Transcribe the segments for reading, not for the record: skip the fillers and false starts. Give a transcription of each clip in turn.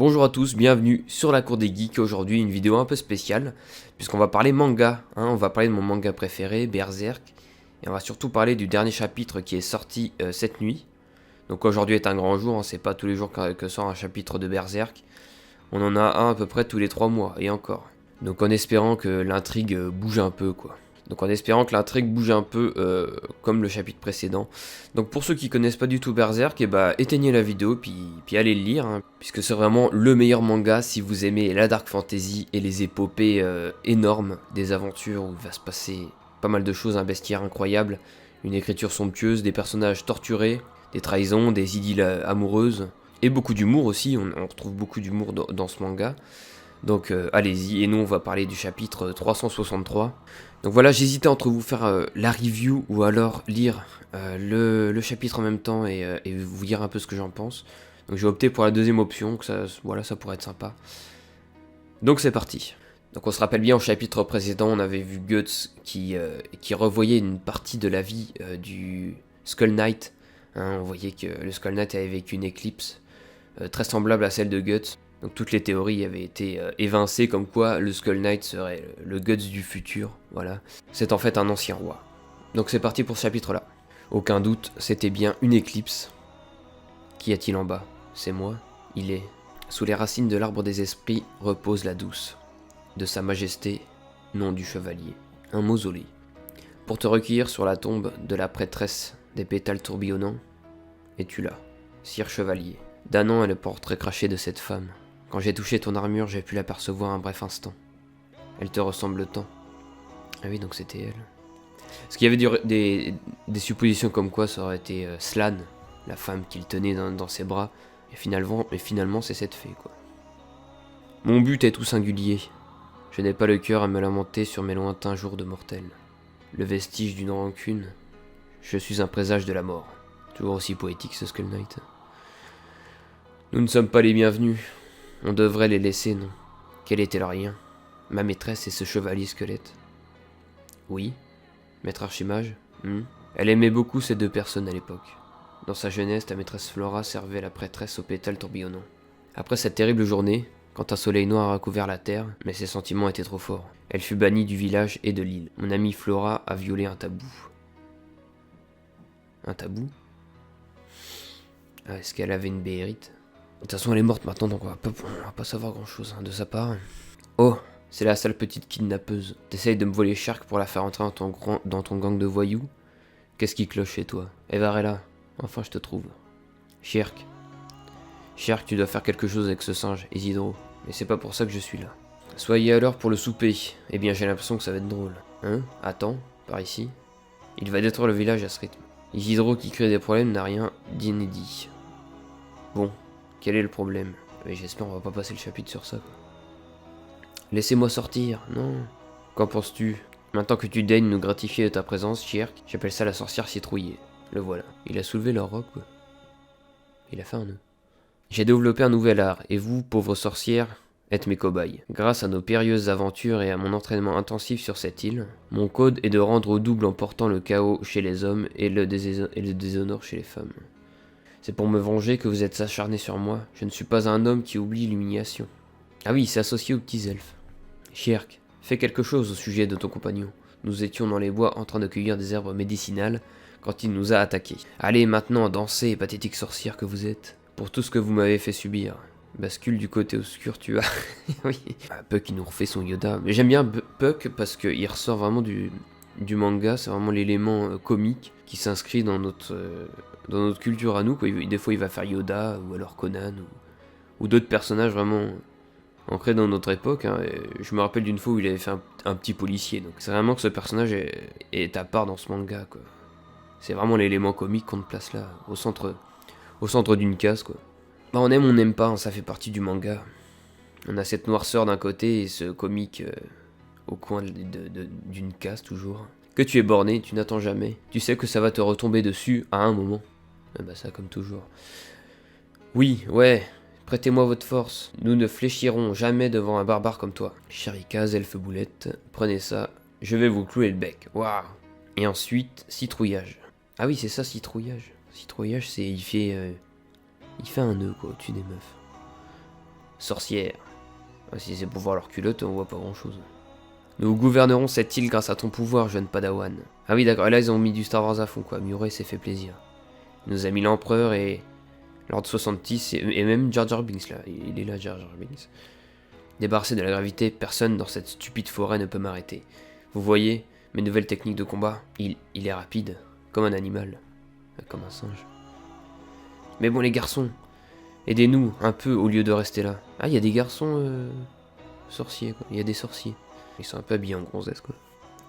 Bonjour à tous, bienvenue sur la cour des geeks. Aujourd'hui une vidéo un peu spéciale puisqu'on va parler manga, on va parler de mon manga préféré, Berserk, et on va surtout parler du dernier chapitre qui est sorti cette nuit. Donc aujourd'hui est un grand jour, c'est pas tous les jours que sort un chapitre de Berserk, on en a un à peu près tous les 3 mois et encore. Donc en espérant que l'intrigue bouge un peu quoi. Comme le chapitre précédent. Donc pour ceux qui connaissent pas du tout Berserk, éteignez la vidéo puis allez le lire, puisque c'est vraiment le meilleur manga si vous aimez la dark fantasy et les épopées énormes, des aventures où il va se passer pas mal de choses, un bestiaire incroyable, une écriture somptueuse, des personnages torturés, des trahisons, des idylles amoureuses, et beaucoup d'humour aussi, on retrouve beaucoup d'humour dans ce manga. Donc allez-y, et nous on va parler du chapitre 363. Donc voilà, j'hésitais entre vous faire la review ou alors lire le chapitre en même temps et vous dire un peu ce que j'en pense. Donc j'ai opté pour la deuxième option, que ça pourrait être sympa. Donc c'est parti. Donc on se rappelle bien, au chapitre précédent, on avait vu Guts qui revoyait une partie de la vie du Skull Knight. On voyait que le Skull Knight avait vécu une éclipse très semblable à celle de Guts. Donc toutes les théories avaient été évincées comme quoi le Skull Knight serait le Guts du futur, voilà. C'est en fait un ancien roi. Donc c'est parti pour ce chapitre-là. Aucun doute, c'était bien une éclipse. Qu'y a-t-il en bas? C'est moi. Il est. Sous les racines de l'arbre des esprits repose la douce. De sa majesté, nom du chevalier. Un mausolée. Pour te recueillir sur la tombe de la prêtresse des pétales tourbillonnants, es-tu là, sire chevalier? Damnant est le portrait craché de cette femme. Quand j'ai touché ton armure, j'ai pu l'apercevoir un bref instant. Elle te ressemble tant. Ah oui, donc c'était elle. Parce qu'il y avait des suppositions comme quoi ça aurait été Slan, la femme qu'il tenait dans ses bras, et finalement c'est cette fée, quoi. Mon but est tout singulier. Je n'ai pas le cœur à me lamenter sur mes lointains jours de mortel. Le vestige d'une rancune. Je suis un présage de la mort. Toujours aussi poétique ce Skull Knight. Nous ne sommes pas les bienvenus. On devrait les laisser, non? Quel était leur lien? Ma maîtresse et ce chevalier squelette? Oui, maître Archimage. Elle aimait beaucoup ces deux personnes à l'époque. Dans sa jeunesse, ta maîtresse Flora servait la prêtresse aux pétales tourbillonnants. Après cette terrible journée, quand un soleil noir a couvert la terre, mais ses sentiments étaient trop forts, elle fut bannie du village et de l'île. Mon amie Flora a violé un tabou. Un tabou? Ah, est-ce qu'elle avait une béhérite? De toute façon, elle est morte maintenant, donc on va pas savoir grand-chose de sa part. Oh, c'est la sale petite kidnappeuse. T'essayes de me voler Shark pour la faire entrer dans ton gang de voyous? Qu'est-ce qui cloche chez toi? Evarella, enfin je te trouve. Shark, tu dois faire quelque chose avec ce singe, Isidro. Mais c'est pas pour ça que je suis là. Soyez à l'heure pour le souper. Eh bien, j'ai l'impression que ça va être drôle. Attends, par ici. Il va détruire le village à ce rythme. Isidro qui crée des problèmes n'a rien d'inédit. Bon. Quel est le problème? Mais j'espère on va pas passer le chapitre sur ça, quoi. Laissez-moi sortir, non. Qu'en penses-tu? Maintenant que tu daignes nous gratifier de ta présence, Shirk, j'appelle ça la sorcière citrouillée. Le voilà. Il a soulevé leur robe, quoi. Il a fait un nœud. J'ai développé un nouvel art, et vous, pauvres sorcières, êtes mes cobayes. Grâce à nos périlleuses aventures et à mon entraînement intensif sur cette île, mon code est de rendre au double en portant le chaos chez les hommes et le déshonneur chez les femmes. C'est pour me venger que vous êtes acharné sur moi. Je ne suis pas un homme qui oublie l'humiliation. Ah oui, il s'est associé aux petits elfes. Shirk, fais quelque chose au sujet de ton compagnon. Nous étions dans les bois en train de cueillir des herbes médicinales quand il nous a attaqués. Allez maintenant, dansez, pathétique sorcière que vous êtes, pour tout ce que vous m'avez fait subir. Bascule du côté obscur, tu as... oui. Puck, il nous refait son Yoda. Mais j'aime bien Puck parce qu'il ressort vraiment du manga. C'est vraiment l'élément comique qui s'inscrit dans notre culture à nous, quoi. Des fois il va faire Yoda, ou alors Conan, ou d'autres personnages vraiment ancrés dans notre époque. Je me rappelle d'une fois où il avait fait un petit policier, donc c'est vraiment que ce personnage est à part dans ce manga, quoi. C'est vraiment l'élément comique qu'on te place là, au centre d'une case, quoi. On aime ou on n'aime pas, ça fait partie du manga. On a cette noirceur d'un côté et ce comique au coin d'une case toujours. Que tu es borné, tu n'attends jamais. Tu sais que ça va te retomber dessus à un moment. Ça comme toujours. Oui, ouais, prêtez-moi votre force. Nous ne fléchirons jamais devant un barbare comme toi. Charicaz, elfe boulette, prenez ça. Je vais vous clouer le bec. Waouh. Et ensuite, citrouillage. Ah oui, c'est ça, citrouillage. Citrouillage, c'est... Il fait un nœud, quoi, au-dessus des meufs. sorcières. Ah, si c'est pour voir leur culotte, on voit pas grand chose. Nous gouvernerons cette île grâce à ton pouvoir, jeune padawan. Ah oui d'accord, là ils ont mis du Star Wars à fond quoi, Murray s'est fait plaisir. Il nous a mis l'empereur et Lord 66 et même Jar Jar Binks là, il est là Jar Jar Binks. Débarrassé de la gravité, personne dans cette stupide forêt ne peut m'arrêter. Vous voyez, mes nouvelles techniques de combat, il est rapide, comme un animal, comme un singe. Mais bon les garçons, aidez-nous un peu au lieu de rester là. Ah il y a des garçons sorciers quoi, il y a des sorciers. Ils sont un peu habillés en gonzesse quoi.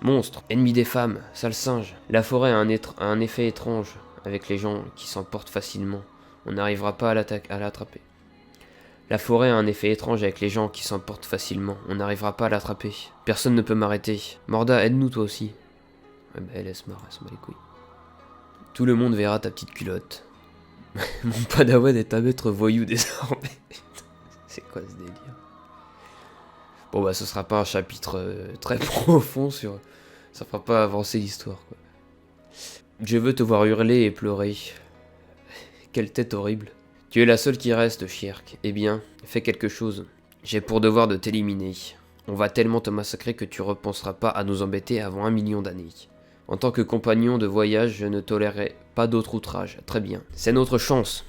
Monstre, ennemi des femmes, sale singe. La forêt a un effet étrange avec les gens qui s'emportent facilement. On n'arrivera pas à l'attraper. La forêt a un effet étrange avec les gens qui s'emportent facilement. On n'arrivera pas à l'attraper. Personne ne peut m'arrêter. Morda, aide-nous toi aussi. Ouais bah elle se marre, elle s'en bat les couilles. Tout le monde verra ta petite culotte. Mon padawan est un maître voyou désormais. C'est quoi ce délire? Bon bah ce sera pas un chapitre très profond sur... Ça fera pas avancer l'histoire quoi. Je veux te voir hurler et pleurer. Quelle tête horrible. Tu es la seule qui reste, Shirk. Eh bien, fais quelque chose. J'ai pour devoir de t'éliminer. On va tellement te massacrer que tu repenseras pas à nous embêter avant 1 million d'années. En tant que compagnon de voyage, je ne tolérerai pas d'autre outrage. Très bien. C'est notre chance.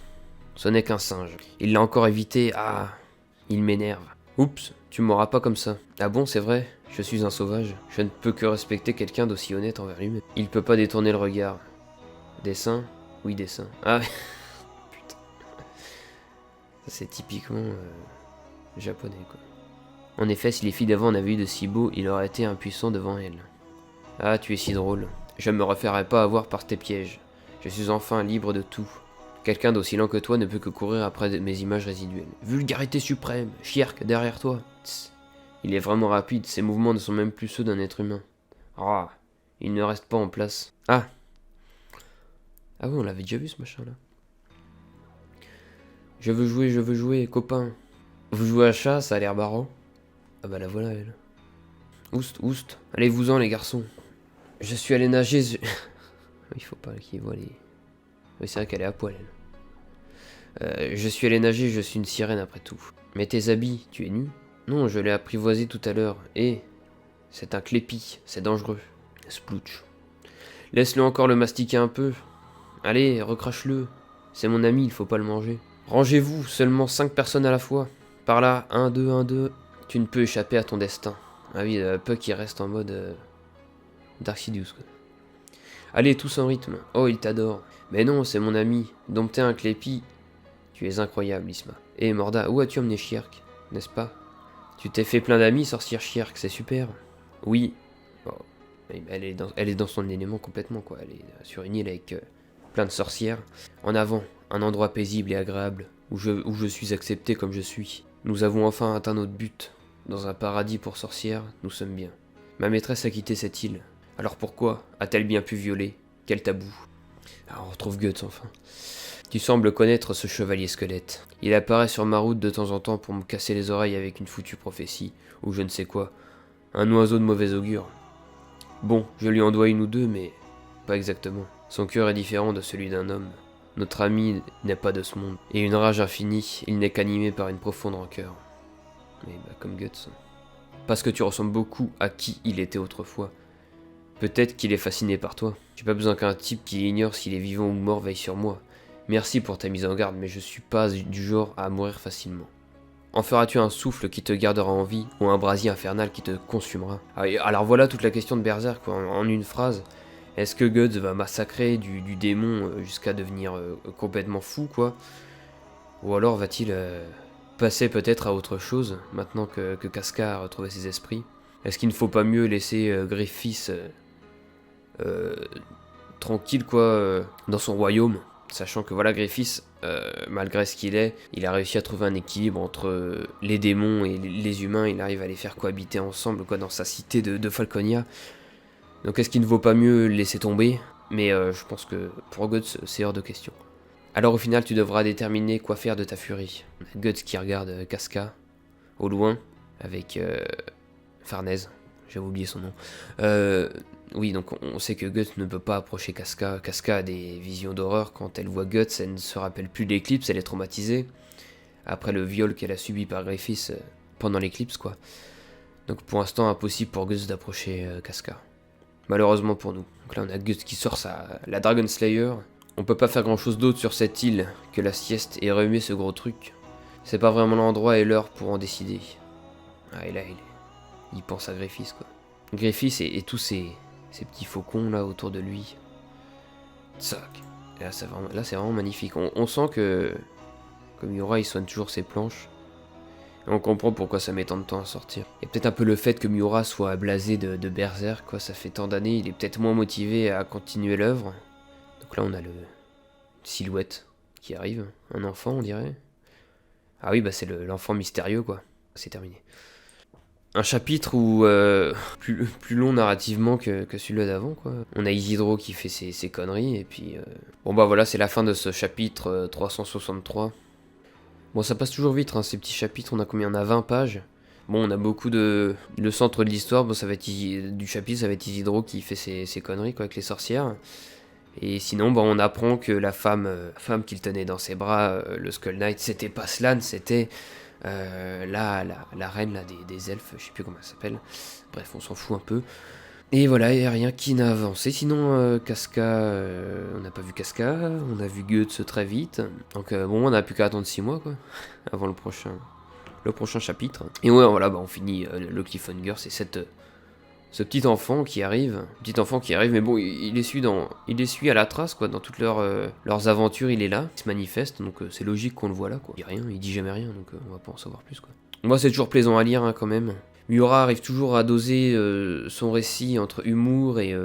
Ce n'est qu'un singe. Il l'a encore évité. Ah, il m'énerve. Oups, tu m'auras pas comme ça. Ah bon, c'est vrai, je suis un sauvage. Je ne peux que respecter quelqu'un d'aussi honnête envers lui-même. Il peut pas détourner le regard. Dessin? Oui, dessin. Ah, putain. Ça, c'est typiquement japonais, quoi. En effet, si les filles d'avant en avaient eu de si beaux, il aurait été impuissant devant elles. Ah, tu es si drôle. Je ne me referai pas avoir par tes pièges. Je suis enfin libre de tout. Quelqu'un d'aussi lent que toi ne peut que courir après mes images résiduelles. Vulgarité suprême, Shirk, derrière toi. Tss. Il est vraiment rapide, ses mouvements ne sont même plus ceux d'un être humain. Ah, il ne reste pas en place. Ah oui, on l'avait déjà vu ce machin là. Je veux jouer, copain. Vous jouez à chat, ça a l'air marrant. Ah bah la voilà elle. Oust, oust, allez-vous-en les garçons. Je suis allé nager... Il faut pas qu'il voit les... Oui c'est vrai qu'elle est à poil elle. Je suis allé nager, je suis une sirène après tout. Mais tes habits, tu es nu? Non, je l'ai apprivoisé tout à l'heure. Et c'est un clépi, c'est dangereux. Splouch. Laisse-le encore le mastiquer un peu. Allez, recrache-le. C'est mon ami, il faut pas le manger. Rangez-vous, seulement 5 personnes à la fois. Par là, 1, 2, 1, 2. Tu ne peux échapper à ton destin. Ah oui, Puck il reste en mode Dark Sidious quoi. Allez, tous en rythme. Oh, il t'adore. Mais non, c'est mon ami. Dompter un clépi. Tu es incroyable, Isma. Eh, Morda, où as-tu emmené Shirk? N'est-ce pas? Tu t'es fait plein d'amis, sorcière Shirk, c'est super. Oui. Oh. Elle est dans son élément complètement, quoi. Elle est sur une île avec plein de sorcières. En avant, un endroit paisible et agréable, où je suis accepté comme je suis. Nous avons enfin atteint notre but. Dans un paradis pour sorcières, nous sommes bien. Ma maîtresse a quitté cette île. Alors pourquoi a-t-elle bien pu violer? Quel tabou. Ah, on retrouve Guts enfin. Tu sembles connaître ce chevalier squelette. Il apparaît sur ma route de temps en temps pour me casser les oreilles avec une foutue prophétie, ou je ne sais quoi. Un oiseau de mauvais augure. Bon, je lui en dois une ou deux, mais pas exactement. Son cœur est différent de celui d'un homme. Notre ami n'est pas de ce monde. Et une rage infinie, il n'est qu'animé par une profonde rancœur. Mais bah comme Guts. Parce que tu ressembles beaucoup à qui il était autrefois. Peut-être qu'il est fasciné par toi. J'ai pas besoin qu'un type qui ignore s'il est vivant ou mort veille sur moi. Merci pour ta mise en garde, mais je suis pas du genre à mourir facilement. En feras-tu un souffle qui te gardera en vie, ou un brasier infernal qui te consumera? Alors voilà toute la question de Berserk, quoi, en une phrase. Est-ce que Guts va massacrer du démon jusqu'à devenir complètement fou, quoi? Ou alors va-t-il passer peut-être à autre chose, maintenant que Casca a retrouvé ses esprits? Est-ce qu'il ne faut pas mieux laisser Griffiths tranquille, quoi, dans son royaume? Sachant que voilà, Griffiths, malgré ce qu'il est, il a réussi à trouver un équilibre entre les démons et les humains. Il arrive à les faire cohabiter ensemble, quoi, dans sa cité de Falconia. Donc est-ce qu'il ne vaut pas mieux laisser tomber? Mais je pense que pour Guts, c'est hors de question. Alors au final, tu devras déterminer quoi faire de ta furie. Guts qui regarde Casca, au loin, avec Farnèse, j'ai oublié son nom. Oui, donc on sait que Guts ne peut pas approcher Casca. Casca a des visions d'horreur. Quand elle voit Guts, elle ne se rappelle plus de l'éclipse, elle est traumatisée. après le viol qu'elle a subi par Griffiths pendant l'éclipse, quoi. Donc pour l'instant, impossible pour Guts d'approcher Casca. Malheureusement pour nous. Donc là, on a Guts qui sort la Dragon Slayer. On peut pas faire grand chose d'autre sur cette île que la sieste et remuer ce gros truc. C'est pas vraiment l'endroit et l'heure pour en décider. Ah, et là, il pense à Griffiths, quoi. Griffiths et tous ces petits faucons là autour de lui. Tsac. Et là, c'est vraiment magnifique. On sent que Miura, il soigne toujours ses planches. Et on comprend pourquoi ça met tant de temps à sortir. Il y a peut-être un peu le fait que Miura soit blasé de Berserk, quoi. Ça fait tant d'années, il est peut-être moins motivé à continuer l'œuvre. Donc là, on a le silhouette qui arrive. Un enfant, on dirait. Ah oui, bah c'est l'enfant mystérieux, quoi. C'est terminé. Un chapitre où plus long narrativement que celui-là d'avant, quoi. On a Isidro qui fait ses conneries, et puis... Bon bah voilà, c'est la fin de ce chapitre 363. Bon, ça passe toujours vite, hein, ces petits chapitres, on a combien? On a 20 pages. Bon, on a beaucoup de... Le centre de l'histoire, bon, ça va être du chapitre, ça va être Isidro qui fait ses conneries, quoi, avec les sorcières. Et sinon, bon, on apprend que la femme qu'il tenait dans ses bras, le Skull Knight, c'était pas Slann, c'était... la reine là, des elfes, je sais plus comment elle s'appelle. Bref, on s'en fout un peu. Et voilà, il n'y a rien qui n'a avancé. Sinon, Casca, on n'a pas vu Casca, on a vu Guts très vite. Donc bon, on n'a plus qu'à attendre 6 mois, quoi, avant le prochain chapitre. Et ouais, voilà, bah, on finit le cliffhanger, c'est ce petit enfant qui arrive, mais bon, il essuie à la trace, quoi, dans toutes leurs aventures, il est là, il se manifeste, donc c'est logique qu'on le voit là, quoi. Il dit rien, il dit jamais rien, donc on va pas en savoir plus, quoi. Moi, c'est toujours plaisant à lire, hein, quand même. Miura arrive toujours à doser son récit entre humour et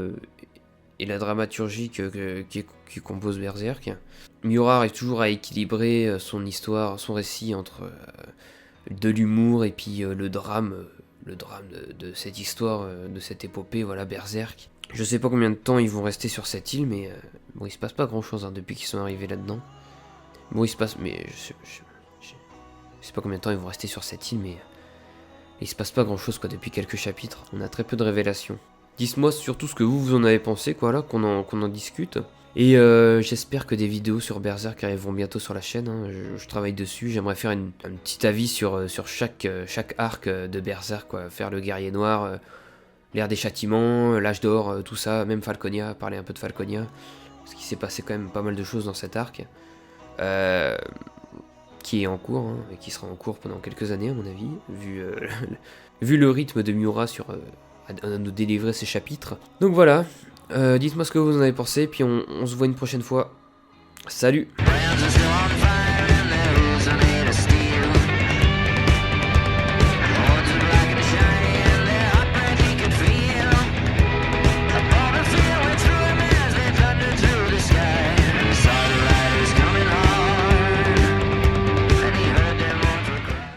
la dramaturgie qui compose Berserk. Miura arrive toujours à équilibrer son histoire, son récit entre de l'humour et puis le drame de cette histoire, de cette épopée, voilà, Berserk. Je sais pas combien de temps ils vont rester sur cette île, mais bon, il se passe pas grand chose, hein, depuis qu'ils sont arrivés là-dedans. Bon, il se passe, mais je sais pas combien de temps ils vont rester sur cette île, mais il se passe pas grand chose, quoi, depuis quelques chapitres. On a très peu de révélations. Dites-moi surtout ce que vous en avez pensé, quoi, là, qu'on en discute. Et j'espère que des vidéos sur Berserk arriveront bientôt sur la chaîne, hein. Je travaille dessus, j'aimerais faire un petit avis sur chaque arc de Berserk, quoi. Faire le guerrier noir, l'ère des châtiments, l'âge d'or, tout ça, même Falconia, parler un peu de Falconia. Parce qu'il s'est passé quand même pas mal de choses dans cet arc. Qui est en cours, hein, et qui sera en cours pendant quelques années à mon avis, vu le rythme de Miura à nous délivrer ces chapitres. Donc voilà, dites-moi ce que vous en avez pensé, puis on se voit une prochaine fois. Salut!